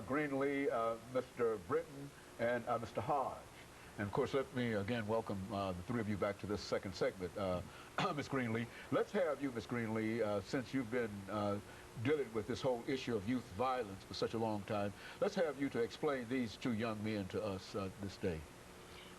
Greenlee, Mr. Britton, and Mr. Hodge. And of course, let me again welcome the three of you back to this second segment. Ms. Greenlee, let's have you, Ms. Greenlee, since you've been dealing with this whole issue of youth violence for such a long time, let's have you to explain these two young men to us this day.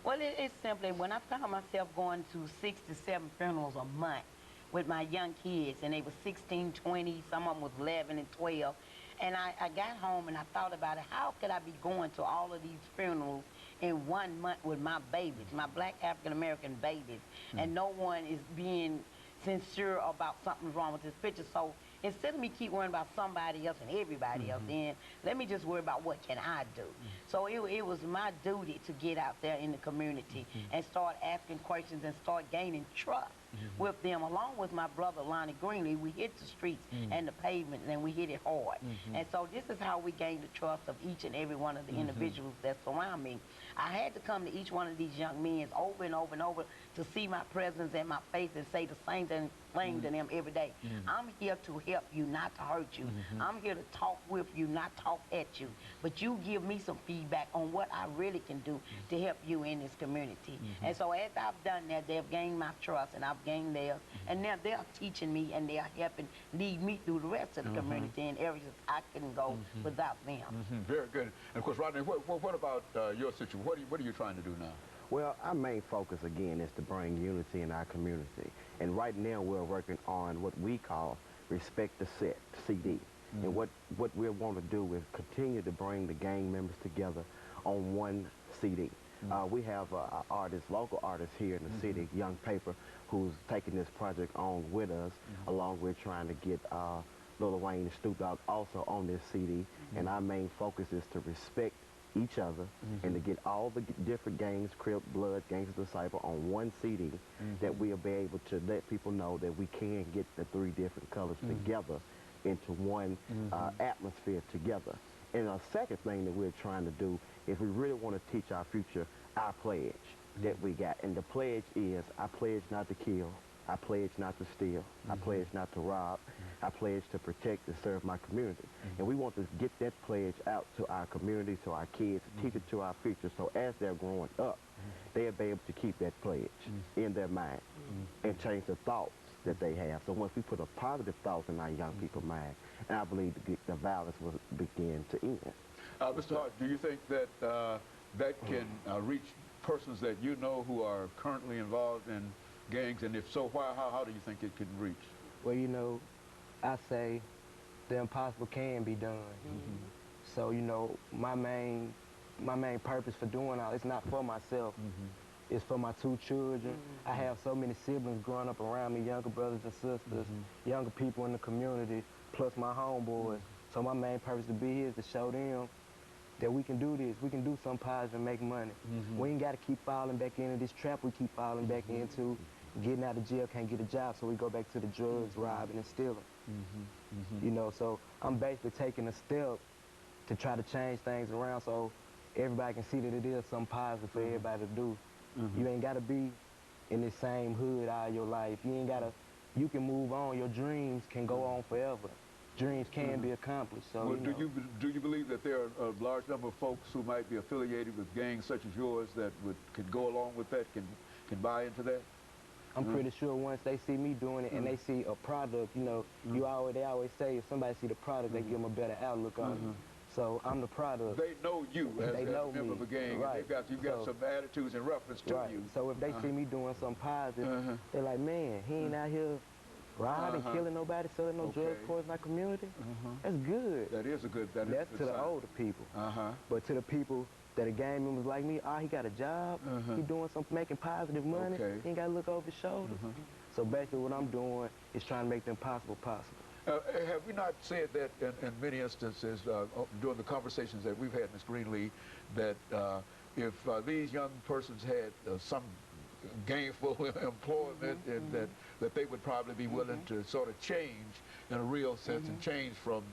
Well, it's simply when I found myself going to 6 to 7 funerals a month with my young kids, and they were 16, 20, some of them was 11 and 12, and I got home and I thought about it. How could I be going to all of these funerals in 1 month with my babies, my black African-American babies, and no one is being sincere about something's wrong with this picture? So instead of me keep worrying about somebody else and everybody else, then let me just worry about what can I do. So it was my duty to get out there in the community and start asking questions and start gaining trust with them. Along with my brother Lonnie Greenlee, we hit the streets and the pavement, and we hit it hard. And so this is how we gain the trust of each and every one of the individuals that surround me. I had to come to each one of these young men over and over and over to see my presence and my face and say the same thing to them every day. I'm here to help you, not to hurt you. I'm here to talk with you, not talk at you. But you give me some feedback on what I really can do to help you in this community. And so as I've done that, they've gained my trust and I've gained theirs. And now they're teaching me and they're helping lead me through the rest of the community in areas I couldn't go without them. Very good. And of course, Rodney, what about your situation? What are you trying to do now? Well, our main focus, again, is to bring unity in our community. And right now, we're working on what we call Respect the Set, CD. And what we want to do is continue to bring the gang members together on one CD. We have local artists here in the city, Young Paper, who's taking this project on with us, along with trying to get Lil Wayne and Snoop Dogg also on this CD. And our main focus is to respect each other and to get all the different gangs, Crip, Blood, Gangs of Disciple on one CD, that we'll be able to let people know that we can get the three different colors together into one atmosphere together. And a second thing that we're trying to do is we really want to teach our future our pledge that we got. And the pledge is, I pledge not to kill, I pledge not to steal, I pledge not to rob, I pledge to protect and serve my community. And we want to get that pledge out to our community, to our kids, teach it to our future, so as they're growing up, they'll be able to keep that pledge in their mind and change the thoughts that they have. So once we put a positive thoughts in our young people's mind, and I believe the violence will begin to end. Mr. Hart, do you think that that can reach persons that you know who are currently involved in gangs, and if so, how do you think it can reach? Well, you know, I say the impossible can be done. So, you know, my main purpose for doing all, it's not for myself. It's for my 2 children. I have so many siblings growing up around me, younger brothers and sisters, younger people in the community, plus my homeboys. So my main purpose to be here is to show them that we can do this. We can do something positive and make money. We ain't got to keep falling back into this trap we keep falling back into. Getting out of jail, can't get a job, so we go back to the drugs, robbing and stealing. You know, so I'm basically taking a step to try to change things around so everybody can see that it is something positive for everybody to do. You ain't got to be in the same hood all your life. You ain't got to, you can move on. Your dreams can go on forever. Dreams can be accomplished. So, well, you know. do you believe that there are a large number of folks who might be affiliated with gangs such as yours that could go along with that, can buy into that? I'm pretty sure once they see me doing it and they see a product, you know, they always say if somebody see the product, they give them a better outlook on it. So I'm the product. They know you as a member of a gang, right. and you've got some attitudes in reference to you. So if they see me doing something positive, they're like, man, he ain't out here robbing, killing nobody, selling no drugs towards our community. That's good. That is a good. That's to the older people. But to the people that are gang members like me, he got a job, he doing something, making positive money, he ain't got to look over his shoulder. So basically what I'm doing is trying to make the impossible possible. Have we not said that in many instances during the conversations that we've had, Ms. Greenlee, that if these young persons had some gainful employment, and that they would probably be willing to sort of change in a real sense and change from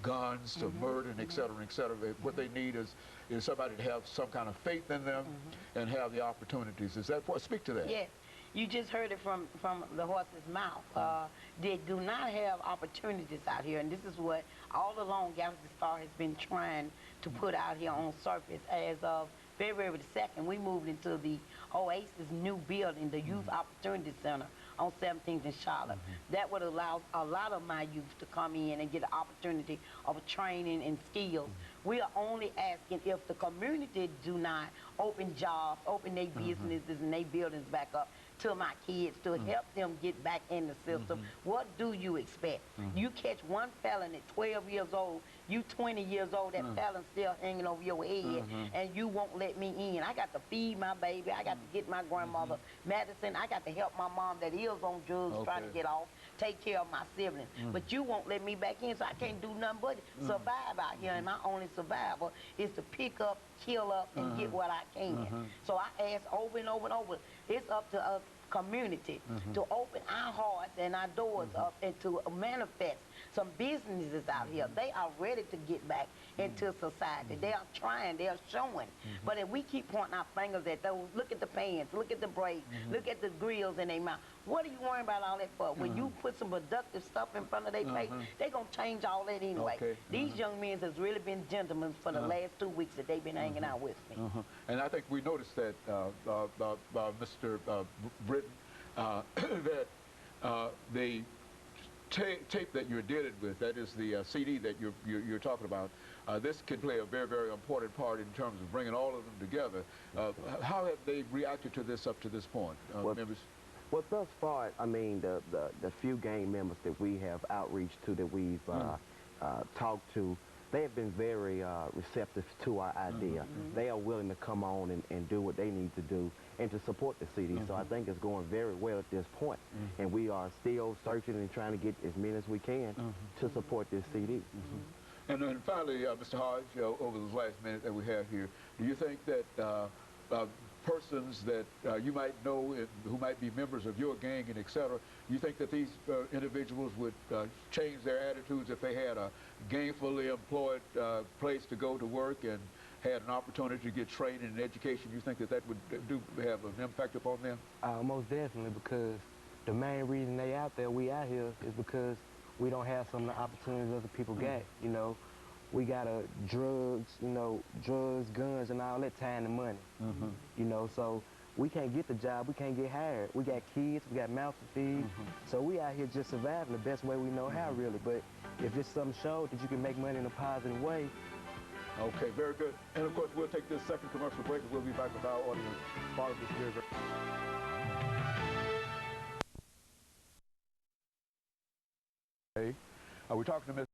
guns to murder and et cetera, et cetera. What they need is somebody to have some kind of faith in them and have the opportunities. Is that what? Speak to that. Yes. You just heard it from the horse's mouth. They do not have opportunities out here, and this is what all along Galaxy Star has been trying to put out here on surface. As of February the 2nd, we moved into the Oasis new building, the Youth Opportunity Center on 17th and Charlotte. That would allow a lot of my youth to come in and get an opportunity of training and skills. We are only asking if the community do not open jobs, open their businesses and their buildings back up to my kids to help them get back in the system. What do you expect? You catch one felon at 12 years old, you 20 years old, that felon's still hanging over your head, and you won't let me in. I got to feed my baby, I got to get my grandmother medicine, I got to help my mom that is on drugs trying to get off, take care of my siblings. But you won't let me back in, so I can't do nothing but survive out here, and my only survival is to pick up, kill up, and get what I can. So I ask over and over and over, it's up to us community to open our hearts and our doors up and to manifest some businesses out here. They are ready to get back into society. They are trying, they are showing. But if we keep pointing our fingers at those, look at the pants, look at the braids, look at the grills in their mouth. What are you worrying about all that for? When you put some productive stuff in front of their face, they're going to change all that anyway. These young men has really been gentlemen for the last 2 weeks that they've been hanging out with me. And I think we noticed that, Mr. Britton, that the tape that you're dealing with, that is the CD that you're talking about, this can play a very, very important part in terms of bringing all of them together. How have they reacted to this up to this point, members? Well, thus far, I mean, the few gang members that we have outreach to, that we've talked to, they have been very receptive to our idea. They are willing to come on and do what they need to do and to support the CD. So I think it's going very well at this point. And we are still searching and trying to get as many as we can to support this CD. And then finally, Mr. Hodge, over this last minute that we have here, do you think that persons that you might know who might be members of your gang and et cetera, you think that these individuals would change their attitudes if they had a gainfully employed place to go to work and had an opportunity to get training and education? You think that that would have an impact upon them? Most definitely, because the main reason they out there, we out here, is because we don't have some of the opportunities other people got. You know, we got drugs, drugs, guns, and all that, time and money. You know, so we can't get the job, we can't get hired. We got kids, we got mouths to feed. So we out here just surviving the best way we know how, really. But if it's something showed that you can make money in a positive way. Okay, very good. And of course, we'll take this second commercial break and we'll be back with our audience. Part of this very, very... We're talking to Ms.